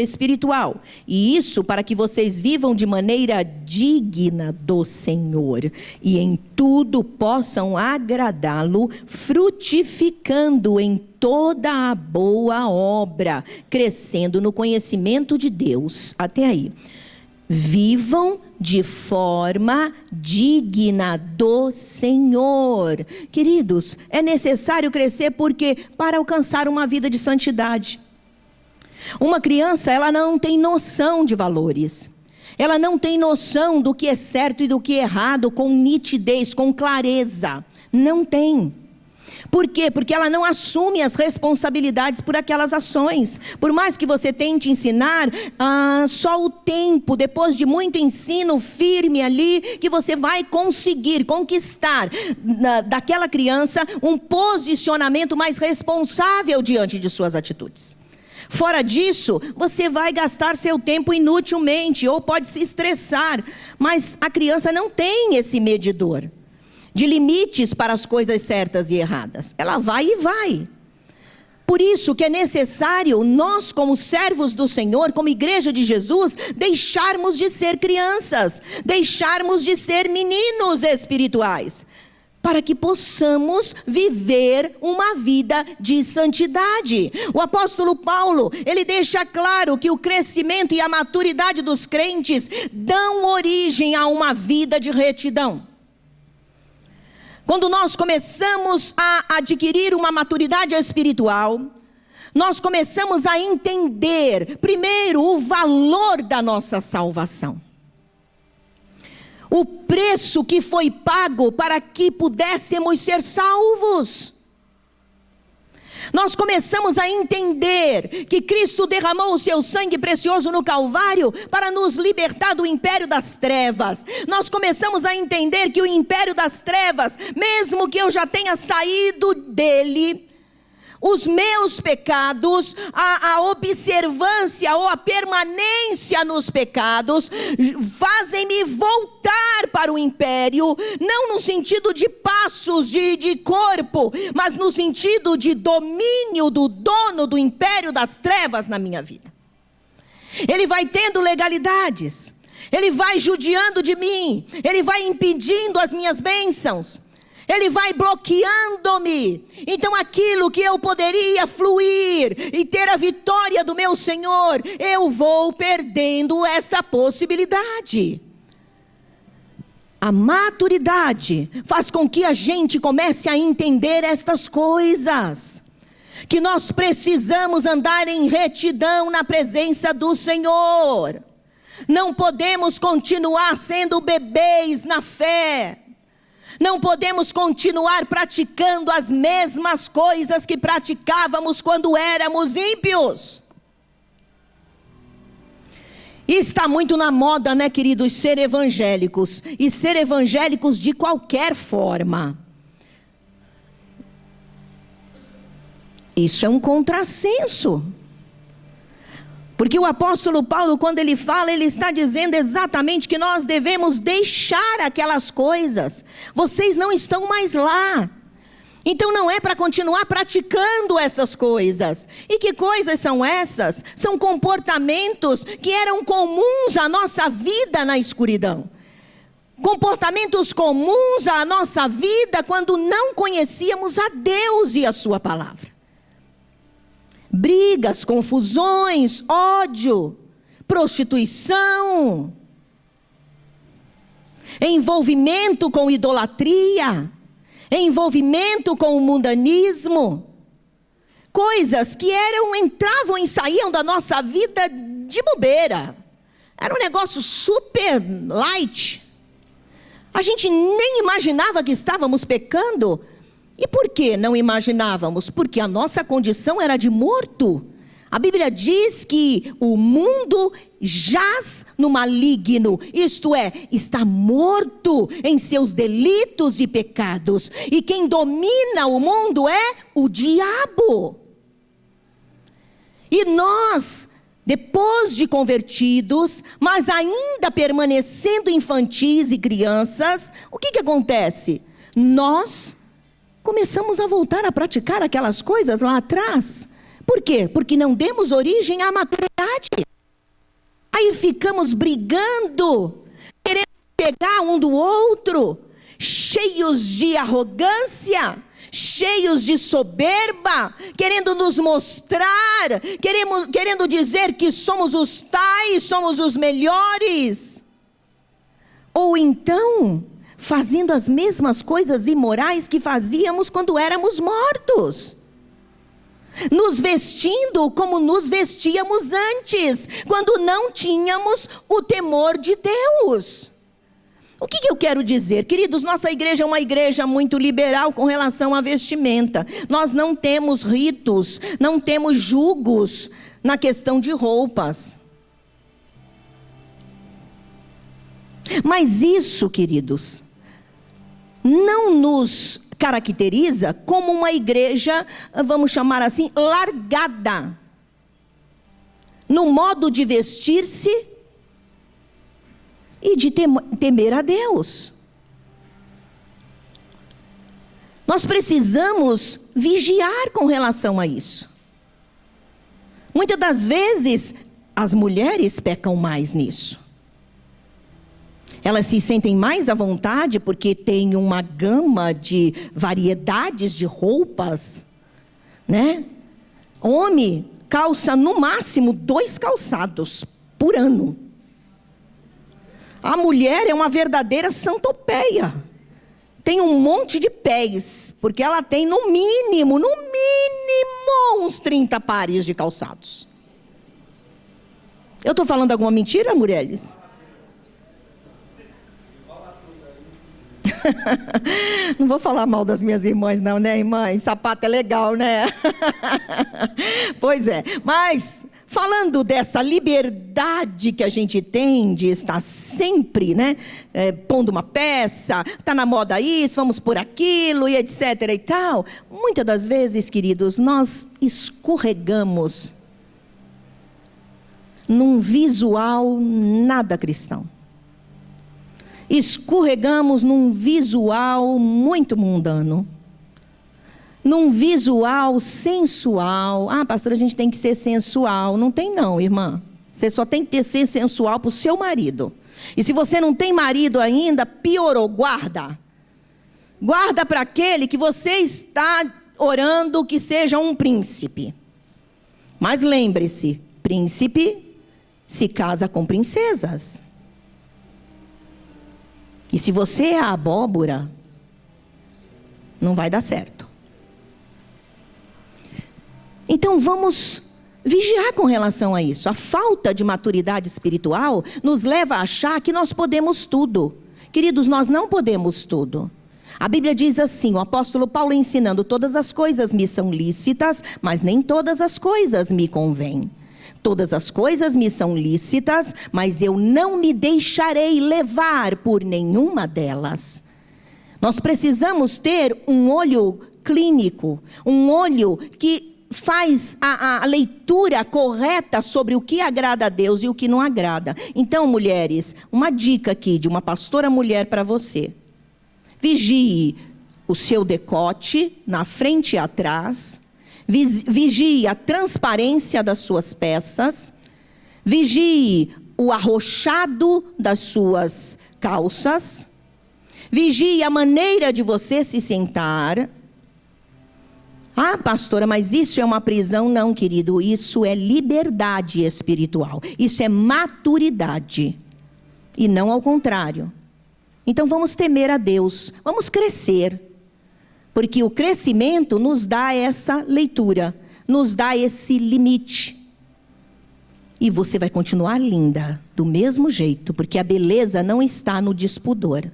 espiritual. E isso para que vocês vivam de maneira digna do Senhor e em tudo possam agradá-lo, frutificando em toda a boa obra, crescendo no conhecimento de Deus. Até aí. Vivam de forma digna do Senhor. Queridos, é necessário crescer porque para alcançar uma vida de santidade. Uma criança, ela não tem noção de valores. Ela não tem noção do que é certo e do que é errado com nitidez, com clareza. Não tem. Por quê? Porque ela não assume as responsabilidades por aquelas ações. Por mais que você tente ensinar, só o tempo, depois de muito ensino firme ali, que você vai conseguir conquistar daquela criança um posicionamento mais responsável diante de suas atitudes. Fora disso, você vai gastar seu tempo inutilmente ou pode se estressar. Mas a criança não tem esse medidor de limites para as coisas certas e erradas. Ela vai e vai. Por isso que é necessário nós, como servos do Senhor, como igreja de Jesus, deixarmos de ser crianças, deixarmos de ser meninos espirituais, para que possamos viver uma vida de santidade. O apóstolo Paulo, ele deixa claro que o crescimento e a maturidade dos crentes dão origem a uma vida de retidão. Quando nós começamos a adquirir uma maturidade espiritual, nós começamos a entender, primeiro, o valor da nossa salvação. O preço que foi pago para que pudéssemos ser salvos. Nós começamos a entender que Cristo derramou o seu sangue precioso no Calvário para nos libertar do império das trevas. Nós começamos a entender que o império das trevas, mesmo que eu já tenha saído dele, os meus pecados, a observância ou a permanência nos pecados, fazem-me voltar para o império, não no sentido de passos de corpo, mas no sentido de domínio do dono do império das trevas na minha vida. Ele vai tendo legalidades, ele vai judiando de mim, ele vai impedindo as minhas bênçãos. Ele vai bloqueando-me. Então aquilo que eu poderia fluir e ter a vitória do meu Senhor, eu vou perdendo esta possibilidade. A maturidade faz com que a gente comece a entender estas coisas. Que nós precisamos andar em retidão na presença do Senhor. Não podemos continuar sendo bebês na fé. Não podemos continuar praticando as mesmas coisas que praticávamos quando éramos ímpios. E está muito na moda, né, queridos, ser evangélicos. E ser evangélicos de qualquer forma. Isso é um contrassenso. Porque o apóstolo Paulo, quando ele fala, ele está dizendo exatamente que nós devemos deixar aquelas coisas. Vocês não estão mais lá. Então não é para continuar praticando estas coisas. E que coisas são essas? São comportamentos que eram comuns à nossa vida na escuridão. Comportamentos comuns à nossa vida quando não conhecíamos a Deus e a sua palavra. Brigas, confusões, ódio, prostituição, envolvimento com idolatria, envolvimento com o mundanismo, coisas que entravam e saíam da nossa vida de bobeira. Era um negócio super light. A gente nem imaginava que estávamos pecando. E por que não imaginávamos? Porque a nossa condição era de morto. A Bíblia diz que o mundo jaz no maligno, isto é, está morto em seus delitos e pecados. E quem domina o mundo é o diabo. E nós, depois de convertidos, mas ainda permanecendo infantis e crianças, o que acontece? Nós começamos a voltar a praticar aquelas coisas lá atrás. Por quê? Porque não demos origem à maturidade. liberdade. Aí ficamos brigando, querendo pegar um do outro, cheios de arrogância, cheios de soberba, querendo nos mostrar, querendo dizer que somos os tais, somos os melhores. Ou então, fazendo as mesmas coisas imorais que fazíamos quando éramos mortos. Nos vestindo como nos vestíamos antes, quando não tínhamos o temor de Deus. O que eu quero dizer? Queridos, nossa igreja é uma igreja muito liberal com relação à vestimenta. Nós não temos ritos, não temos julgos na questão de roupas. Mas isso, queridos, não nos caracteriza como uma igreja, vamos chamar assim, largada no modo de vestir-se e de temer a Deus. Nós precisamos vigiar com relação a isso. Muitas das vezes, as mulheres pecam mais nisso. Elas se sentem mais à vontade porque tem uma gama de variedades de roupas, né? Homem calça no máximo 2 calçados por ano. A mulher é uma verdadeira centopeia. Tem um monte de pés, porque ela tem no mínimo, uns 30 pares de calçados. Eu estou falando alguma mentira, mulheres? Não vou falar mal das minhas irmãs não, né, irmãs? Sapato é legal, né? Pois é, mas falando dessa liberdade que a gente tem de estar sempre, né, pondo uma peça, tá na moda isso, vamos por aquilo e etc e tal. Muitas das vezes, queridos, nós escorregamos num visual nada cristão. Escorregamos num visual muito mundano, num visual sensual. Ah, pastor, a gente tem que ser sensual. Não tem não, irmã. Você só tem que ser sensual para o seu marido. E se você não tem marido ainda, piorou, guarda. Guarda para aquele que você está orando que seja um príncipe. Mas lembre-se, príncipe se casa com princesas. E se você é a abóbora, não vai dar certo. Então vamos vigiar com relação a isso. A falta de maturidade espiritual nos leva a achar que nós podemos tudo. Queridos, nós não podemos tudo. A Bíblia diz assim, o apóstolo Paulo ensinando: todas as coisas me são lícitas, mas nem todas as coisas me convêm. Todas as coisas me são lícitas, mas eu não me deixarei levar por nenhuma delas. Nós precisamos ter um olho clínico, um olho que faz a leitura correta sobre o que agrada a Deus e o que não agrada. Então, mulheres, uma dica aqui de uma pastora mulher para você. Vigie o seu decote na frente e atrás. Vigie a transparência das suas peças. Vigie o arrochado das suas calças. Vigie a maneira de você se sentar. Ah, pastora, mas isso é uma prisão? Não, querido, isso é liberdade espiritual. Isso é maturidade. E não ao contrário. Então vamos temer a Deus, vamos crescer. Porque o crescimento nos dá essa leitura, nos dá esse limite. E você vai continuar linda, do mesmo jeito, porque a beleza não está no despudor.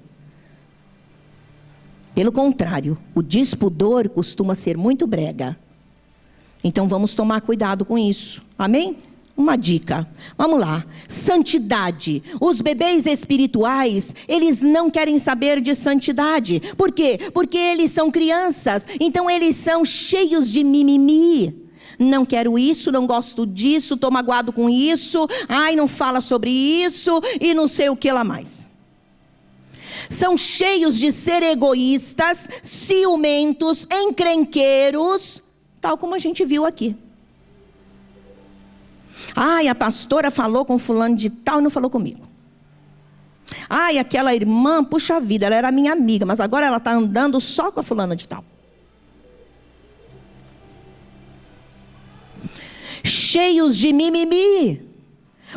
Pelo contrário, o despudor costuma ser muito brega. Então vamos tomar cuidado com isso, amém? Uma dica, vamos lá. Santidade. Os bebês espirituais, eles não querem saber de santidade. Por quê? Porque eles são crianças, então eles são cheios de mimimi. Não quero isso, não gosto disso, estou magoado com isso, ai, não fala sobre isso e não sei o que lá mais. São cheios de ser egoístas, ciumentos, encrenqueiros, tal como a gente viu aqui. Ai, a pastora falou com fulano de tal e não falou comigo. Ai, aquela irmã, puxa vida, ela era minha amiga, mas agora ela está andando só com a fulana de tal. Cheios de mimimi.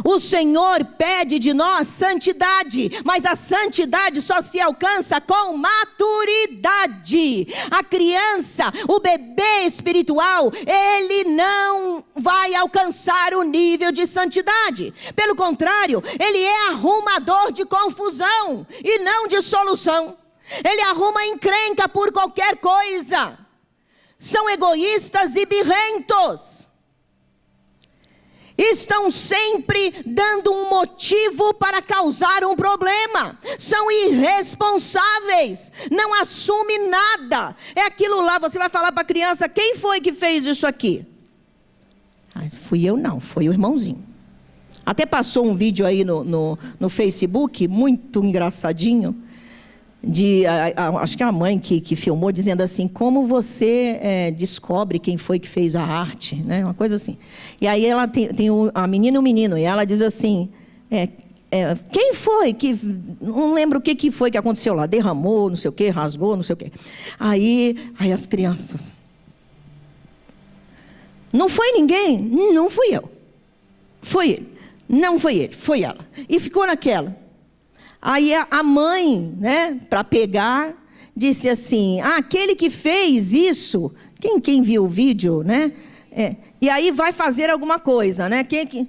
O Senhor pede de nós santidade, mas a santidade só se alcança com maturidade. A criança, o bebê espiritual, ele não vai alcançar o nível de santidade. Pelo contrário, ele é arrumador de confusão e não de solução. Ele arruma encrenca por qualquer coisa. São egoístas e birrentos. Estão sempre dando um motivo para causar um problema. São irresponsáveis. Não assumem nada. É aquilo lá, você vai falar para a criança: quem foi que fez isso aqui? Fui eu não, foi o irmãozinho. Até passou um vídeo aí no Facebook, muito engraçadinho. Acho que é a mãe que filmou, dizendo assim: como você descobre quem foi que fez a arte, né? Uma coisa assim. E aí ela tem a menina e o menino, e ela diz assim: quem foi que, não lembro o que foi que aconteceu lá, derramou, não sei o que, rasgou, não sei o que. Aí as crianças: não foi ninguém, não fui eu, foi ele, não foi ele, foi ela. E ficou naquela. Aí a mãe, né, para pegar, disse assim: aquele que fez isso, quem viu o vídeo, né? E aí vai fazer alguma coisa, né? Quem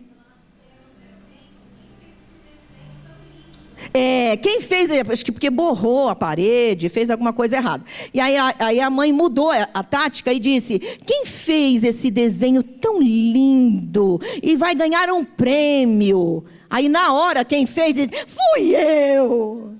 fez, acho que porque borrou a parede, fez alguma coisa errada. E aí a mãe mudou a tática e disse: quem fez esse desenho tão lindo e vai ganhar um prêmio? Aí na hora quem fez diz: fui eu.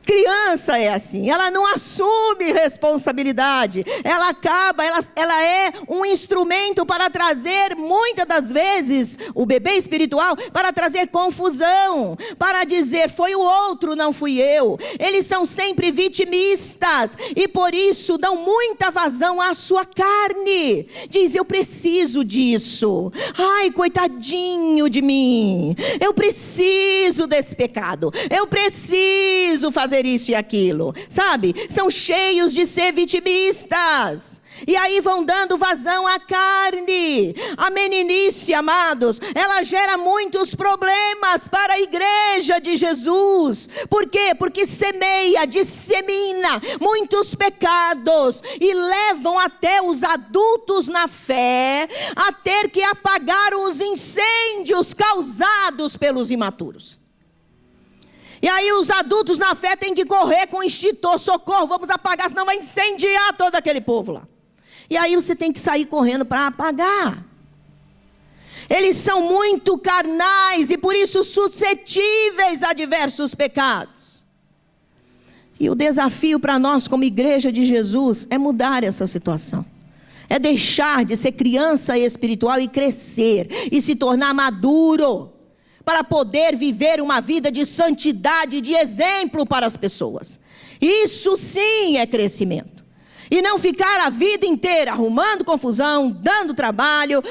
Criança é assim, ela não assume responsabilidade, ela é um instrumento para trazer, muitas das vezes, o bebê espiritual, para trazer confusão, para dizer: foi o outro, não fui eu. Eles são sempre vitimistas e por isso dão muita vazão à sua carne. Diz: eu preciso disso, ai, coitadinho de mim, eu preciso desse pecado, eu preciso fazer isso e aquilo, sabe? São cheios de ser vitimistas. E aí vão dando vazão à carne. A meninice, amados, ela gera muitos problemas para a igreja de Jesus. Por quê? Porque semeia, dissemina muitos pecados e levam até os adultos na fé a ter que apagar os incêndios causados pelos imaturos. E aí os adultos na fé têm que correr com o extintor: socorro, vamos apagar, senão vai incendiar todo aquele povo lá. E aí você tem que sair correndo para apagar. Eles são muito carnais e por isso suscetíveis a diversos pecados. E o desafio para nós como igreja de Jesus é mudar essa situação. É deixar de ser criança espiritual e crescer e se tornar maduro, para poder viver uma vida de santidade, de exemplo para as pessoas. Isso sim é crescimento. E não ficar a vida inteira arrumando confusão, dando trabalho,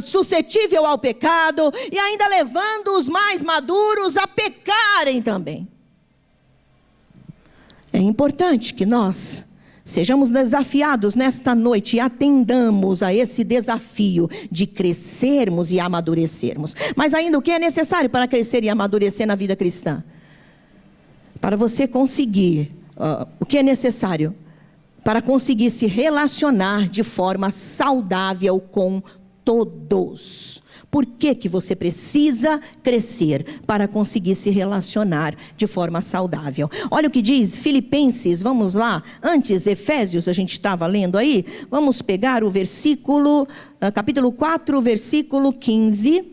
suscetível ao pecado, e ainda levando os mais maduros a pecarem também. É importante que nós sejamos desafiados nesta noite e atendamos a esse desafio de crescermos e amadurecermos. Mas ainda o que é necessário para crescer e amadurecer na vida cristã? Para você conseguir, o que é necessário? Para conseguir se relacionar de forma saudável com todos. Por que você precisa crescer? Para conseguir se relacionar de forma saudável. Olha o que diz Filipenses, vamos lá. Antes, Efésios, a gente estava lendo aí. Vamos pegar o versículo, capítulo 4, versículo 15.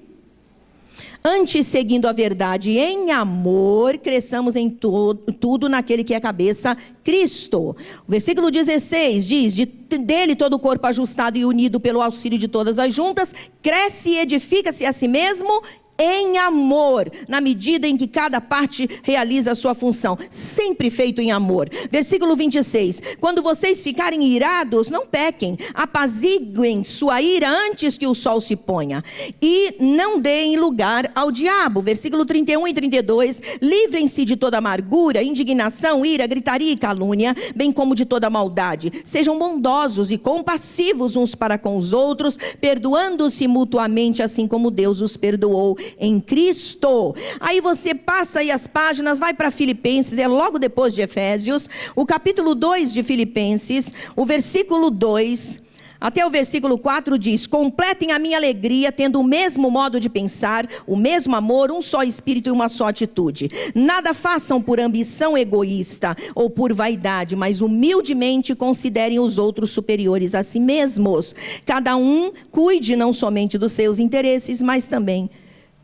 Antes, seguindo a verdade em amor, cresçamos em tudo naquele que é a cabeça, Cristo. O versículo 16 diz: dele todo o corpo ajustado e unido pelo auxílio de todas as juntas, cresce e edifica-se a si mesmo em amor, na medida em que cada parte realiza a sua função. Sempre feito em amor. Versículo 26. Quando vocês ficarem irados, não pequem. Apaziguem sua ira antes que o sol se ponha. E não deem lugar ao diabo. Versículo 31 e 32. Livrem-se de toda amargura, indignação, ira, gritaria e calúnia, bem como de toda maldade. Sejam bondosos e compassivos uns para com os outros, perdoando-se mutuamente, assim como Deus os perdoou em Cristo. Aí você passa aí as páginas, vai para Filipenses, é logo depois de Efésios, o capítulo 2 de Filipenses, o versículo 2 até o versículo 4 diz: completem a minha alegria, tendo o mesmo modo de pensar, o mesmo amor, um só espírito e uma só atitude. Nada façam por ambição egoísta ou por vaidade, mas humildemente considerem os outros superiores a si mesmos. Cada um cuide não somente dos seus interesses, mas também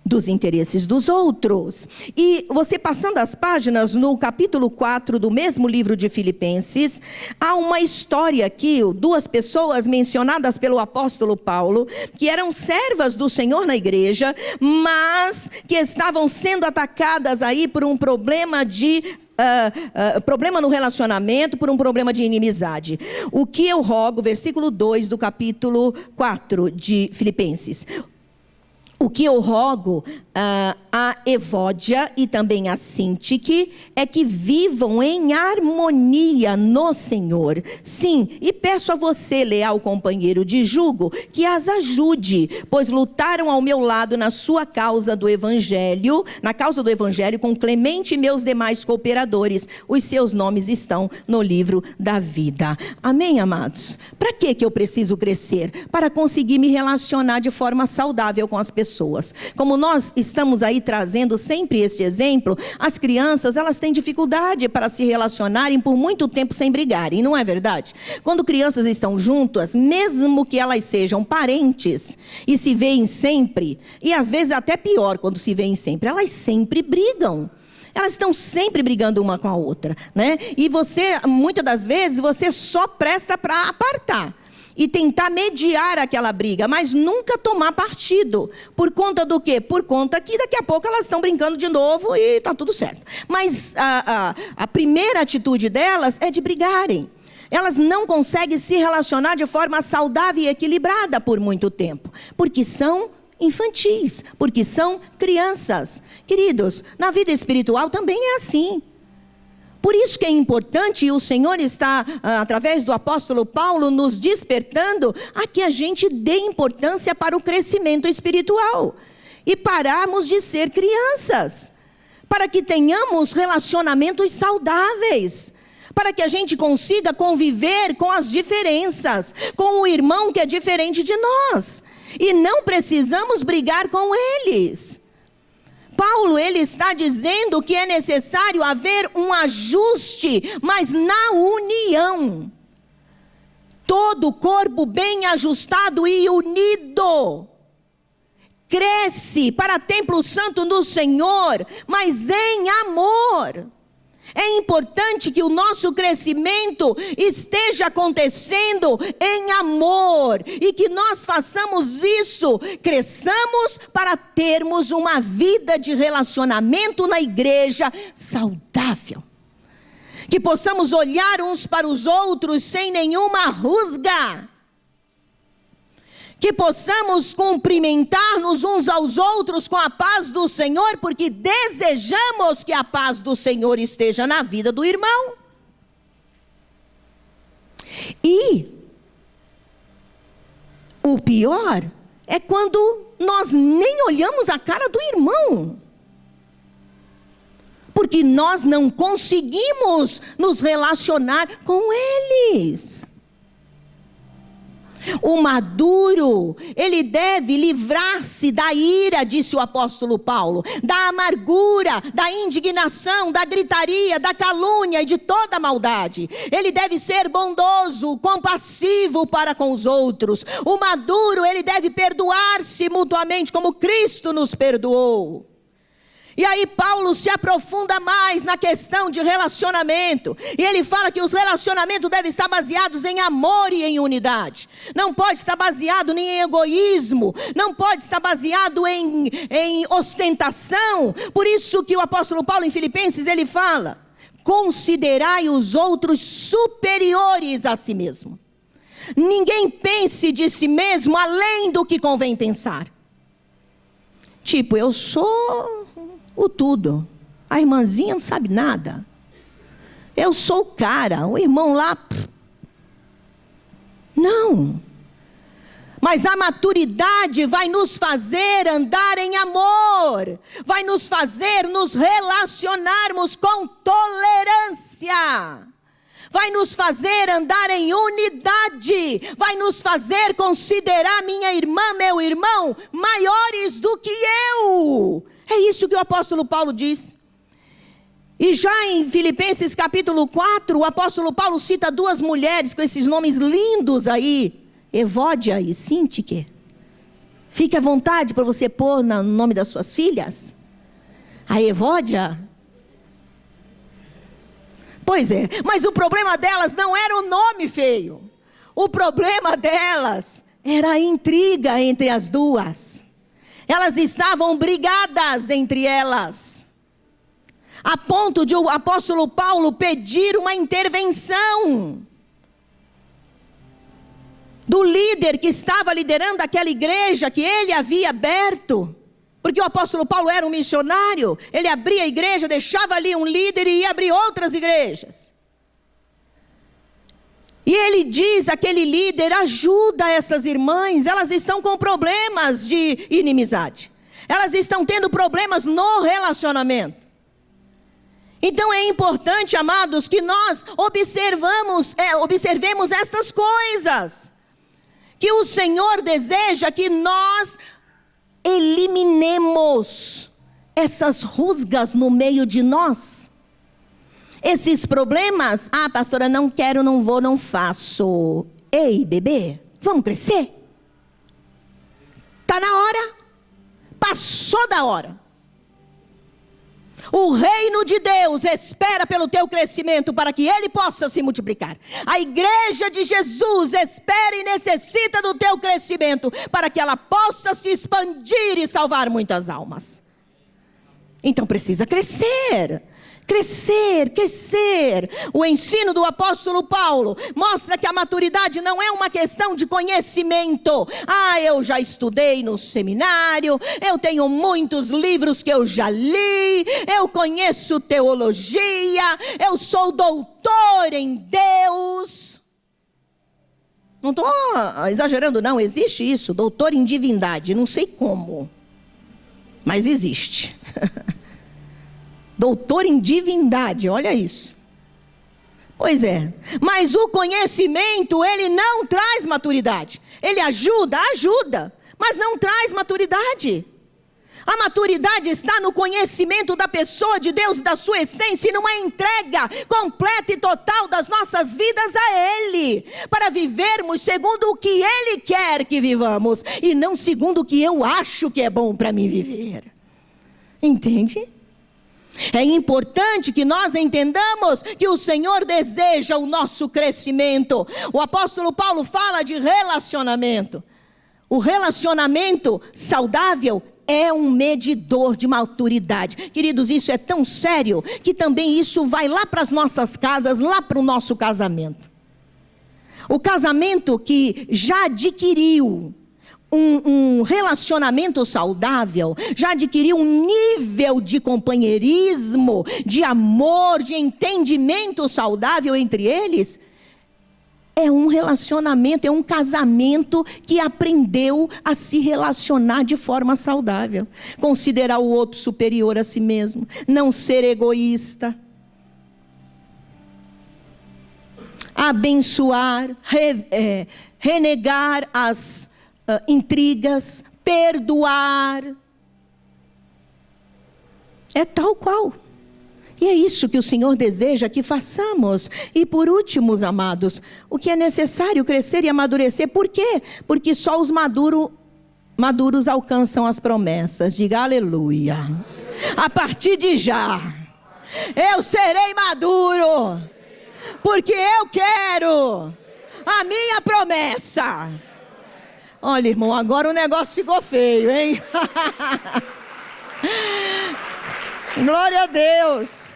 dos interesses dos outros. E você passando as páginas, no capítulo 4 do mesmo livro de Filipenses, há uma história aqui, duas pessoas mencionadas pelo apóstolo Paulo, que eram servas do Senhor na igreja, mas que estavam sendo atacadas aí por um problema problema no relacionamento, por um problema de inimizade. O que eu rogo, versículo 2 do capítulo 4 de Filipenses: o que eu rogo a Evódia e também a Sintique é que vivam em harmonia no Senhor. Sim, e peço a você, leal companheiro de jugo, que as ajude, pois lutaram ao meu lado na sua causa do Evangelho, na causa do Evangelho, com Clemente e meus demais cooperadores. Os seus nomes estão no livro da vida. Amém, amados? Para que eu preciso crescer? Para conseguir me relacionar de forma saudável com as pessoas. Como nós estamos aí trazendo sempre este exemplo, as crianças, elas têm dificuldade para se relacionarem por muito tempo sem brigarem, não é verdade? Quando crianças estão juntas, mesmo que elas sejam parentes e se veem sempre, e às vezes até pior quando se veem sempre, elas sempre brigam. Elas estão sempre brigando uma com a outra, né? E você, muitas das vezes, você só presta para apartar e tentar mediar aquela briga, mas nunca tomar partido. Por conta do quê? Por conta que daqui a pouco elas estão brincando de novo e está tudo certo. Mas a primeira atitude delas é de brigarem. Elas não conseguem se relacionar de forma saudável e equilibrada por muito tempo, porque são infantis, porque são crianças. Queridos, na vida espiritual também é assim. Por isso que é importante, e o Senhor está, através do apóstolo Paulo, nos despertando a que a gente dê importância para o crescimento espiritual. E pararmos de ser crianças. Para que tenhamos relacionamentos saudáveis. Para que a gente consiga conviver com as diferenças. Com o irmão que é diferente de nós. E não precisamos brigar com eles. Paulo, ele está dizendo que é necessário haver um ajuste, mas na união. Todo o corpo bem ajustado e unido cresce para templo santo do Senhor, mas em amor. É importante que o nosso crescimento esteja acontecendo em amor e que nós façamos isso, cresçamos para termos uma vida de relacionamento na igreja saudável. Que possamos olhar uns para os outros sem nenhuma rusga. Que possamos cumprimentar-nos uns aos outros com a paz do Senhor, porque desejamos que a paz do Senhor esteja na vida do irmão. E o pior é quando nós nem olhamos a cara do irmão. Porque nós não conseguimos nos relacionar com eles. O maduro, ele deve livrar-se da ira, disse o apóstolo Paulo, da amargura, da indignação, da gritaria, da calúnia e de toda maldade. Ele deve ser bondoso, compassivo para com os outros. O maduro, ele deve perdoar-se mutuamente como Cristo nos perdoou. E aí Paulo se aprofunda mais na questão de relacionamento. E ele fala que os relacionamentos devem estar baseados em amor e em unidade. Não pode estar baseado nem em egoísmo. Não pode estar baseado em ostentação. Por isso que o apóstolo Paulo em Filipenses ele fala: considerai os outros superiores a si mesmo. Ninguém pense de si mesmo além do que convém pensar. Tipo, eu sou o tudo. A irmãzinha não sabe nada. Eu sou o cara. O irmão lá... Não. Mas a maturidade vai nos fazer andar em amor. Vai nos fazer nos relacionarmos com tolerância. Vai nos fazer andar em unidade. Vai nos fazer considerar minha irmã, meu irmão, maiores do que eu. É isso que o apóstolo Paulo diz. E já em Filipenses capítulo 4, o apóstolo Paulo cita duas mulheres com esses nomes lindos aí. Evódia e Síntique. Fique à vontade para você pôr no nome das suas filhas. A Evódia. Pois é, mas o problema delas não era o nome feio. O problema delas era a intriga entre as duas. Elas estavam brigadas entre elas, a ponto de o apóstolo Paulo pedir uma intervenção do líder que estava liderando aquela igreja que ele havia aberto. Porque o apóstolo Paulo era um missionário, ele abria a igreja, deixava ali um líder e ia abrir outras igrejas. E ele diz, aquele líder, ajuda essas irmãs, elas estão com problemas de inimizade. Elas estão tendo problemas no relacionamento. Então é importante, amados, que nós observemos estas coisas. Que o Senhor deseja que nós eliminemos essas rusgas no meio de nós. Esses problemas, pastora, não quero, não vou, não faço. Ei, bebê, vamos crescer? Está na hora. Passou da hora. O reino de Deus espera pelo teu crescimento para que ele possa se multiplicar. A igreja de Jesus espera e necessita do teu crescimento para que ela possa se expandir e salvar muitas almas. Então precisa crescer. Crescer, crescer. O ensino do apóstolo Paulo mostra que a maturidade não é uma questão de conhecimento. Eu já estudei no seminário, eu tenho muitos livros que eu já li, eu conheço teologia, eu sou doutor em Deus. Não estou exagerando não, existe isso, doutor em divindade, não sei como, mas existe. Doutor em divindade, olha isso. Pois é, mas o conhecimento, ele não traz maturidade. Ele ajuda, mas não traz maturidade. A maturidade está no conhecimento da pessoa de Deus, da sua essência, e numa entrega completa e total das nossas vidas a Ele, para vivermos segundo o que Ele quer que vivamos, e não segundo o que eu acho que é bom para mim viver. Entende? É importante que nós entendamos que o Senhor deseja o nosso crescimento. O apóstolo Paulo fala de relacionamento. O relacionamento saudável é um medidor de maturidade. Queridos, isso é tão sério que também isso vai lá para as nossas casas, lá para o nosso casamento. O casamento que já adquiriu um relacionamento saudável, já adquiriu um nível de companheirismo, de amor, de entendimento saudável entre eles, é um relacionamento, é um casamento que aprendeu a se relacionar de forma saudável. Considerar o outro superior a si mesmo, não ser egoísta, abençoar, renegar as intrigas, perdoar. É tal qual. E é isso que o Senhor deseja que façamos. E por último, amados, o que é necessário crescer e amadurecer. Por quê? Porque só os maduros alcançam as promessas. Diga aleluia. A partir de já, eu serei maduro, porque eu quero a minha promessa. Olha, irmão, agora o negócio ficou feio, hein? Glória a Deus.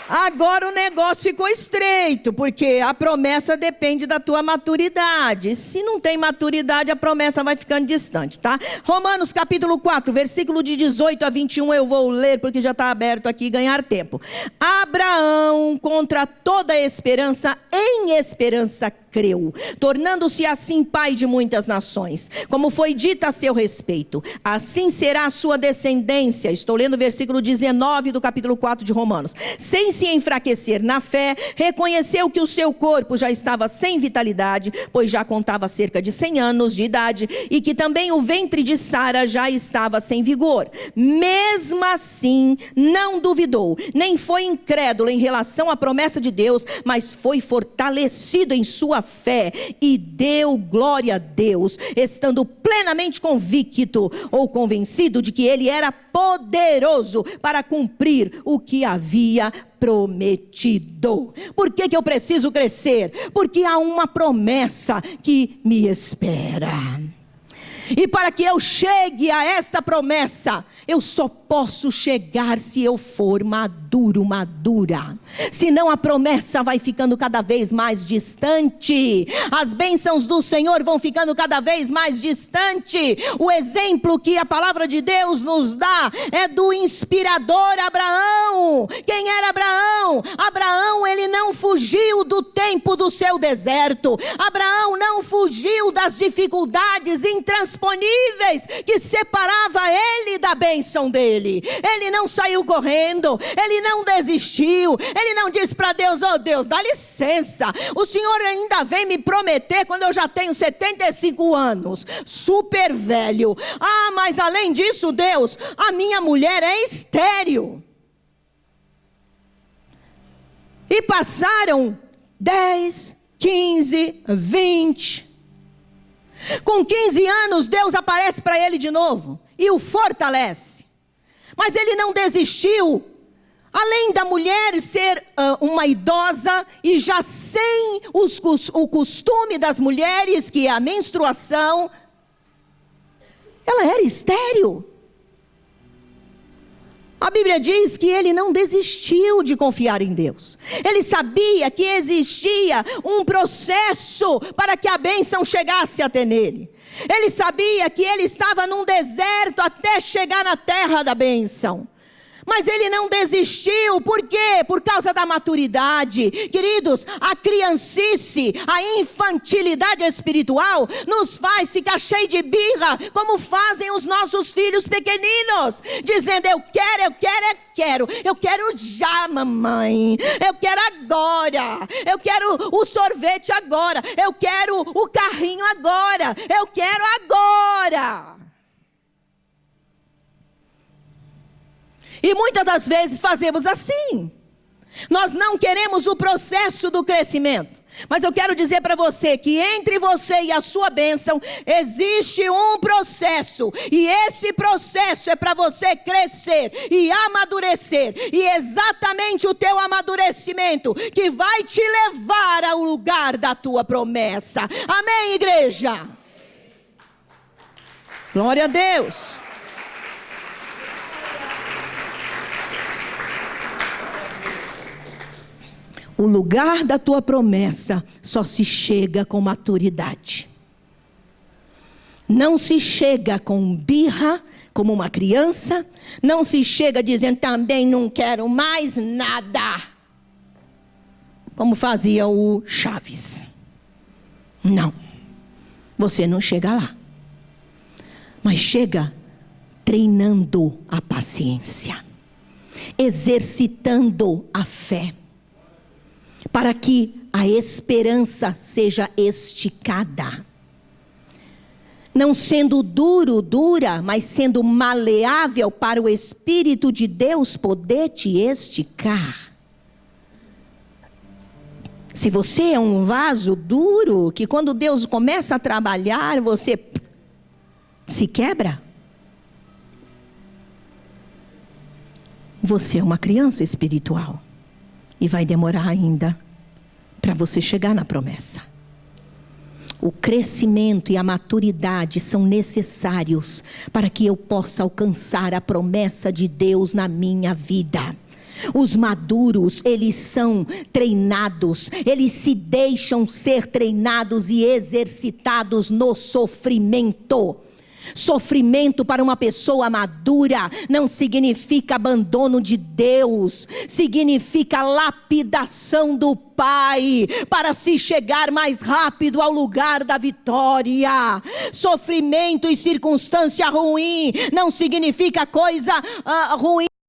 Agora o negócio ficou estreito, porque a promessa depende da tua maturidade. Se não tem maturidade, a promessa vai ficando distante, tá? Romanos capítulo 4, versículo de 18 a 21, eu vou ler, porque já está aberto aqui, ganhar tempo. Abraão, contra toda esperança, em esperança creu, tornando-se assim pai de muitas nações, como foi dito a seu respeito. Assim será a sua descendência. Estou lendo o versículo 19 do capítulo 4 de Romanos. Sem se enfraquecer na fé, reconheceu que o seu corpo já estava sem vitalidade, pois já contava cerca de 100 anos de idade, e que também o ventre de Sara já estava sem vigor. Mesmo assim, não duvidou, nem foi incrédulo em relação à promessa de Deus, mas foi fortalecido em sua fé e deu glória a Deus, estando plenamente convicto ou convencido de que ele era poderoso para cumprir o que havia prometido. Por que eu preciso crescer? Porque há uma promessa que me espera. E para que eu chegue a esta promessa, eu só posso chegar se eu for maduro, madura. Senão a promessa vai ficando cada vez mais distante. As bênçãos do Senhor vão ficando cada vez mais distante. O exemplo que a palavra de Deus nos dá é do inspirador Abraão. Quem era Abraão? Abraão, ele não fugiu do tempo do seu deserto. Abraão não fugiu das dificuldades intransponíveis que separava ele da bênção dele. Ele não saiu correndo, ele não desistiu, ele não disse para Deus: oh Deus, dá licença, o Senhor ainda vem me prometer quando eu já tenho 75 anos, super velho. Ah, mas além disso, Deus, a minha mulher é estéril. E passaram 10, 15, 20. Com 15 anos, Deus aparece para ele de novo e o fortalece. Mas ele não desistiu. Além da mulher ser uma idosa e já sem o costume das mulheres, que é a menstruação, ela era estéril. A Bíblia diz que ele não desistiu de confiar em Deus. Ele sabia que existia um processo para que a bênção chegasse até nele. Ele sabia que ele estava num deserto até chegar na terra da bênção. Mas ele não desistiu. Por quê? Por causa da maturidade. Queridos, a criancice, a infantilidade espiritual nos faz ficar cheio de birra, como fazem os nossos filhos pequeninos, dizendo: eu quero já, mamãe, eu quero agora, eu quero o sorvete agora, eu quero o carrinho agora, eu quero agora. E muitas das vezes fazemos assim. Nós não queremos o processo do crescimento. Mas eu quero dizer para você que entre você e a sua bênção existe um processo. E esse processo é para você crescer e amadurecer. E exatamente o teu amadurecimento que vai te levar ao lugar da tua promessa. Amém, igreja? Glória a Deus. O lugar da tua promessa só se chega com maturidade. Não se chega com birra, como uma criança. Não se chega dizendo: também não quero mais nada, como fazia o Chaves. Não, você não chega lá. Mas chega treinando a paciência, exercitando a fé, para que a esperança seja esticada. Não sendo dura, mas sendo maleável para o Espírito de Deus poder te esticar. Se você é um vaso duro, que quando Deus começa a trabalhar, você se quebra. Você é uma criança espiritual. E vai demorar ainda para você chegar na promessa. O crescimento e a maturidade são necessários para que eu possa alcançar a promessa de Deus na minha vida. Os maduros, eles são treinados, eles se deixam ser treinados e exercitados no sofrimento. Sofrimento para uma pessoa madura não significa abandono de Deus, significa lapidação do Pai, para se chegar mais rápido ao lugar da vitória. Sofrimento e circunstância ruim não significa coisa ruim